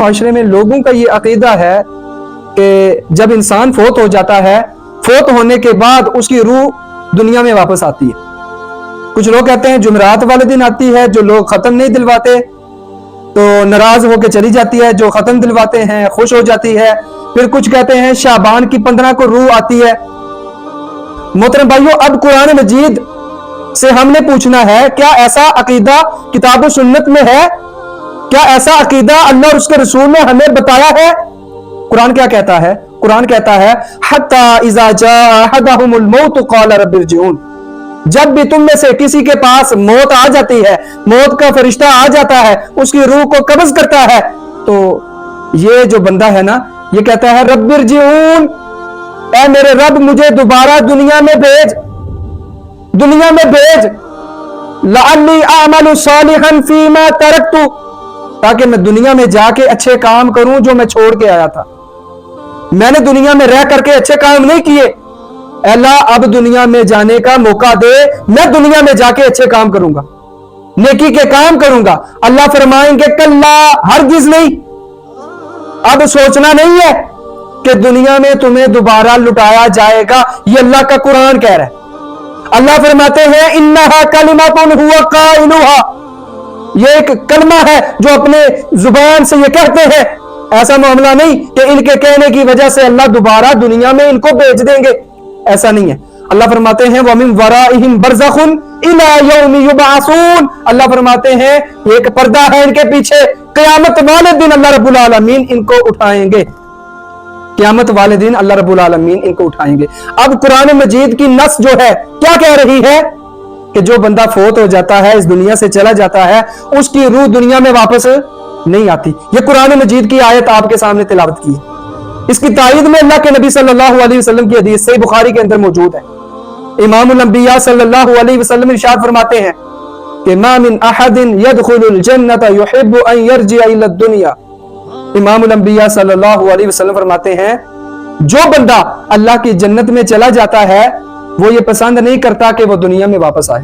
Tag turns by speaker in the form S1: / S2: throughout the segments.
S1: معاشرے میں لوگوں کا یہ عقیدہ ہے کہ جب انسان فوت ہو جاتا ہے، فوت ہونے کے بعد اس کی روح دنیا میں واپس آتی ہے۔ کچھ لوگ کہتے ہیں جمعرات والے دن آتی ہے، جو لوگ ختم نہیں دلواتے تو ناراض ہو کے چلی جاتی ہے، جو ختم دلواتے ہیں خوش ہو جاتی ہے۔ پھر کچھ کہتے ہیں شعبان کی 15 کو روح آتی ہے۔ محترم بھائیو، اب قرآن مجید سے ہم نے پوچھنا ہے، کیا ایسا عقیدہ کتاب و سنت میں ہے؟ کیا ایسا عقیدہ اللہ اور اس کے رسول نے ہمیں بتایا ہے؟ قرآن کیا کہتا ہے؟ قرآن کہتا ہے حتی اذا جاء احدهم الموت قال رب ارجعون۔ جب بھی تم میں سے کسی کے پاس موت آ جاتی ہے، موت کا فرشتہ آ جاتا ہے، اس کی روح کو قبض کرتا ہے، تو یہ جو بندہ ہے نا، یہ کہتا ہے رب ارجعون، اے میرے رب مجھے دوبارہ دنیا میں بھیج، دنیا میں بھیج، لعلی اعمل صالحا فیما ترکت، تاکہ میں دنیا میں جا کے اچھے کام کروں جو میں چھوڑ کے آیا تھا۔ میں نے دنیا میں رہ کر کے اچھے کام نہیں کیے، اے اللہ اب دنیا میں جانے کا موقع دے، میں دنیا میں جا کے اچھے کام کروں گا، نیکی کے کام کروں گا۔ اللہ فرمائیں گے کلا، ہرگز نہیں، اب سوچنا نہیں ہے کہ دنیا میں تمہیں دوبارہ لٹایا جائے گا، یہ اللہ کا قرآن کہہ رہا ہے۔ اللہ فرماتے ہیں انہا کلمۃ ہوا قائلھا، یہ ایک کلمہ ہے جو اپنے زبان سے یہ کہتے ہیں، ایسا معاملہ نہیں کہ ان کے کہنے کی وجہ سے اللہ دوبارہ دنیا میں ان کو بھیج دیں گے، ایسا نہیں ہے۔ اللہ فرماتے ہیں وَمِن وَرَائِهِمْ بَرْزَخٌ إِلَى يَوْمِ يُبْعَثُونَ، اللہ فرماتے ہیں ایک پردہ ہے ان کے پیچھے، قیامت والے دن اللہ رب العالمین ان کو اٹھائیں گے، قیامت والے دن اللہ رب العالمین ان کو اٹھائیں گے۔ اب قرآن مجید کی نص جو ہے کیا کہہ رہی ہے کہ جو بندہ فوت ہو جاتا ہے، اس دنیا سے چلا جاتا ہے، اس کی روح دنیا میں واپس نہیں آتی۔ یہ قرآن مجید کی آیت آپ کے سامنے تلاوت کی ہے۔ اس کی تائید میں اللہ کے نبی صلی اللہ علیہ وسلم کی حدیث صحیح بخاری کے اندر موجود ہے۔ امام الانبیاء صلی اللہ علیہ وسلم ارشاد فرماتے ہیں کہ ما من احد يدخل الجنة يحب ان يرجع الى الدنيا، امام الانبیاء صلی اللہ علیہ وسلم فرماتے ہیں جو بندہ اللہ کی جنت میں چلا جاتا ہے وہ یہ پسند نہیں کرتا کہ وہ دنیا میں واپس آئے۔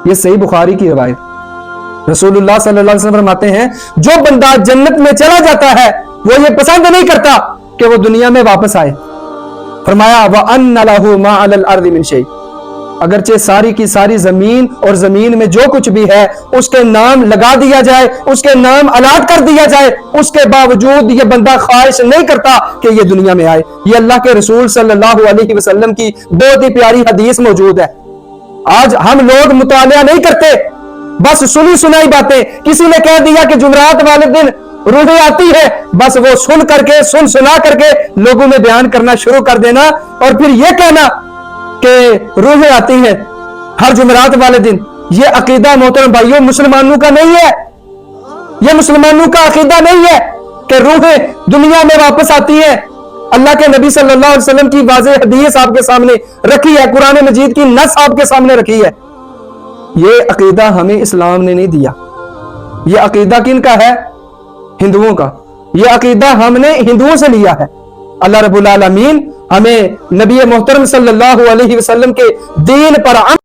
S1: یہ صحیح بخاری کی روایت۔ رسول اللہ صلی اللہ علیہ وسلم فرماتے ہیں جو بندہ جنت میں چلا جاتا ہے وہ یہ پسند نہیں کرتا کہ وہ دنیا میں واپس آئے۔ فرمایا وَأَنَّ لَهُ مَا عَلَى الْأَرْضِ مِنْ شَيْءٍ، اگرچہ ساری کی ساری زمین اور زمین میں جو کچھ بھی ہے اس کے نام لگا دیا جائے، اس کے نام الاٹ کر دیا جائے، اس کے باوجود یہ بندہ خواہش نہیں کرتا کہ یہ دنیا میں آئے۔ یہ اللہ کے رسول صلی اللہ علیہ وسلم کی بہت ہی پیاری حدیث موجود ہے۔ آج ہم لوگ مطالعہ نہیں کرتے، بس سنی سنائی باتیں، کسی نے کہہ دیا کہ جمعرات والے دن روحیں آتی ہے، بس وہ سن کر کے سنا کر کے لوگوں میں بیان کرنا شروع کر دینا، اور پھر یہ کہنا کہ روحیں آتی ہیں ہر جمعرات والے دن۔ یہ عقیدہ محترم بھائیوں مسلمانوں کا نہیں ہے، یہ مسلمانوں کا عقیدہ نہیں ہے کہ روحیں دنیا میں واپس آتی ہیں۔ اللہ کے نبی صلی اللہ علیہ وسلم کی واضح حدیث آپ کے سامنے رکھی ہے، قرآن مجید کی نص آپ کے سامنے رکھی ہے۔ یہ عقیدہ ہمیں اسلام نے نہیں دیا، یہ عقیدہ کن کا ہے؟ ہندوؤں کا۔ یہ عقیدہ ہم نے ہندوؤں سے لیا ہے۔ اللہ رب العالمین ہمیں نبی محترم صلی اللہ علیہ وسلم کے دین پر عمل